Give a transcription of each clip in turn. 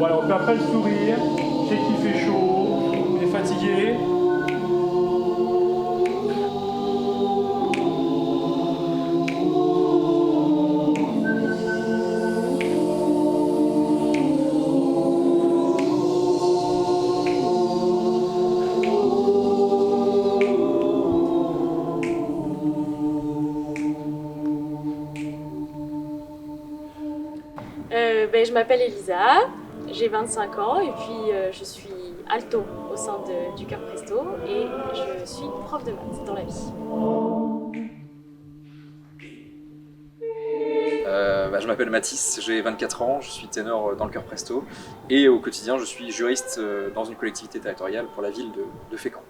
Voilà, on fait après le sourire. Je sais qu'il fait chaud, on est fatigué. Je m'appelle Elisa, j'ai 25 ans et puis je suis alto au sein du Chœur Presto et je suis prof de maths dans la vie. Je m'appelle Mathis, j'ai 24 ans, je suis ténor dans le Chœur Presto et au quotidien je suis juriste dans une collectivité territoriale pour la ville de Fécamp.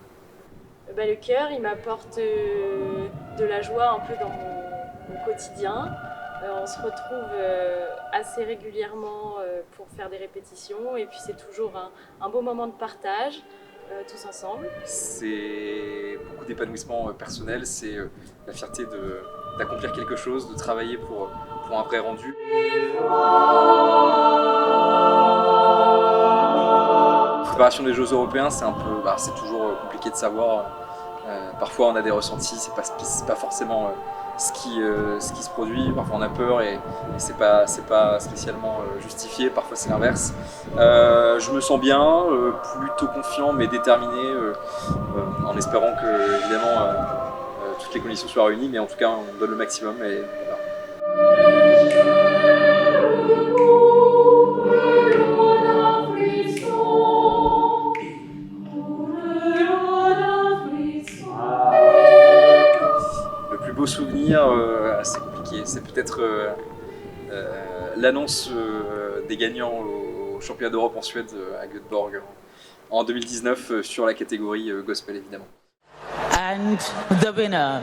Le chœur, il m'apporte de la joie un peu dans mon quotidien. On se retrouve assez régulièrement pour faire des répétitions et puis c'est toujours un beau moment de partage tous ensemble. C'est beaucoup d'épanouissement personnel, c'est la fierté d'accomplir quelque chose, de travailler pour un vrai rendu. La préparation des Jeux Européens, c'est toujours compliqué de savoir. Parfois on a des ressentis, c'est pas forcément ce qui se produit. Parfois on a peur et c'est pas spécialement justifié. Parfois c'est l'inverse. Je me sens bien, plutôt confiant mais déterminé, en espérant que évidemment toutes les conditions soient réunies. Mais en tout cas on donne le maximum et voilà. Le plus beau souvenir, c'est compliqué, c'est peut-être l'annonce des gagnants au championnat d'Europe en Suède à Göteborg en 2019 sur la catégorie gospel évidemment. And the winner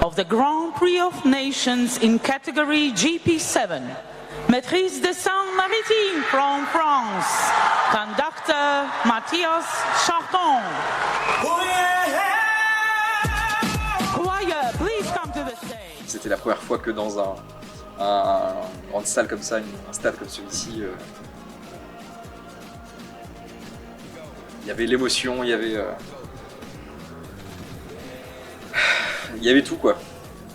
of the Grand Prix of Nations in category GP7, Maîtrise de Seine-Maritime from France, conductor Matthias Charton. Choir, please come to the stage. C'était la première fois que dans une grande salle comme ça, un stade comme celui-ci, il y avait l'émotion, il y avait tout quoi.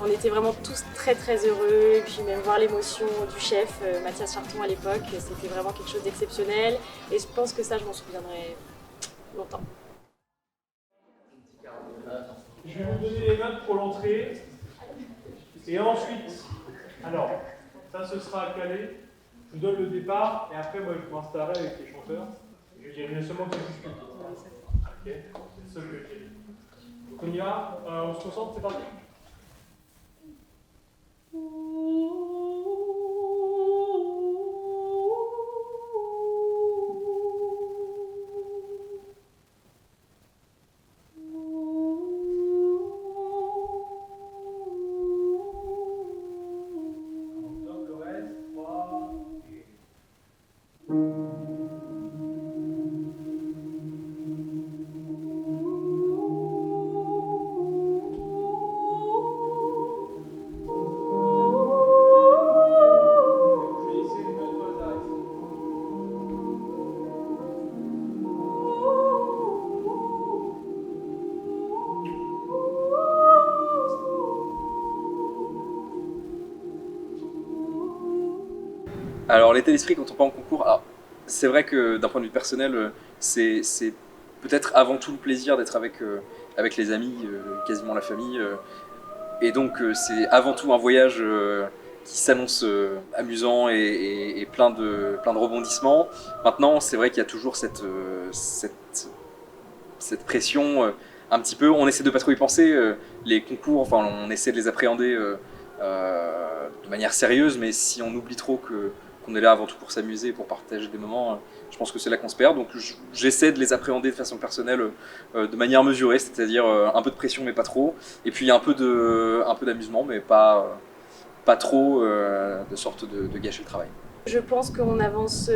On était vraiment tous très très heureux et puis même voir l'émotion du chef Mathias Charton à l'époque, c'était vraiment quelque chose d'exceptionnel et je pense que ça je m'en souviendrai longtemps. Je vais vous donner les notes pour l'entrée. Et ensuite, alors, ça ce sera calé. Je vous donne le départ et après moi je m'installerai avec les chanteurs. Je dirai seulement que c'est juste. Ok, c'est le seul que j'ai dit. Donc on y va, on se concentre, c'est parti. Alors l'état d'esprit quand on part en concours, c'est vrai que d'un point de vue personnel, c'est peut-être avant tout le plaisir d'être avec les amis, quasiment la famille. Et donc c'est avant tout un voyage qui s'annonce amusant et plein de rebondissements. Maintenant, c'est vrai qu'il y a toujours cette pression un petit peu. On essaie de pas trop y penser. Les concours, enfin, on essaie de les appréhender de manière sérieuse, mais si on oublie trop qu'on est là avant tout pour s'amuser, pour partager des moments, je pense que c'est là qu'on se perd. Donc j'essaie de les appréhender de façon personnelle, de manière mesurée, c'est-à-dire un peu de pression mais pas trop, et puis un peu d'amusement mais pas trop, de sorte de gâcher le travail. Je pense qu'on avance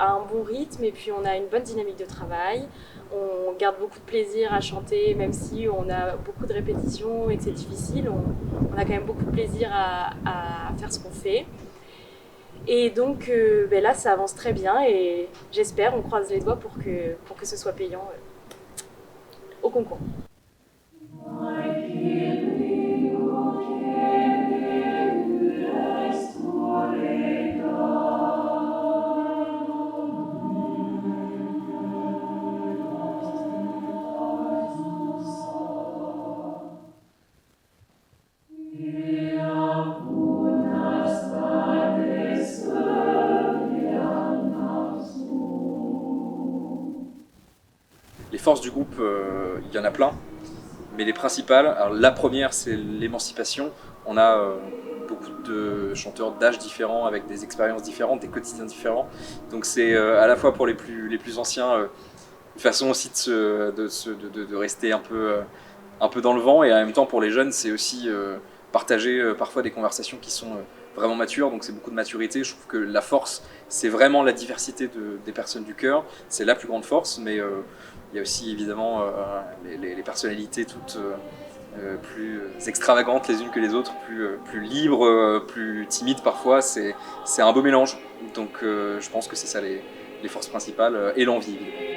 à un bon rythme et puis on a une bonne dynamique de travail. On garde beaucoup de plaisir à chanter, même si on a beaucoup de répétitions et que c'est difficile. On a quand même beaucoup de plaisir à faire ce qu'on fait. Et donc là, ça avance très bien et j'espère, on croise les doigts pour que ce soit payant au concours. Les forces du groupe, il y en a plein, mais les principales, alors la première c'est l'émancipation. On a beaucoup de chanteurs d'âges différents, avec des expériences différentes, des quotidiens différents. Donc c'est à la fois pour les plus anciens, une façon aussi de rester un peu dans le vent, et en même temps pour les jeunes c'est aussi partager parfois des conversations qui sont vraiment matures, donc c'est beaucoup de maturité. Je trouve que la force, c'est vraiment la diversité des personnes du chœur, c'est la plus grande force, mais il y a aussi évidemment les personnalités toutes plus extravagantes les unes que les autres, plus libres, plus timides parfois. C'est un beau mélange, donc je pense que c'est ça les forces principales, et l'envie évidemment.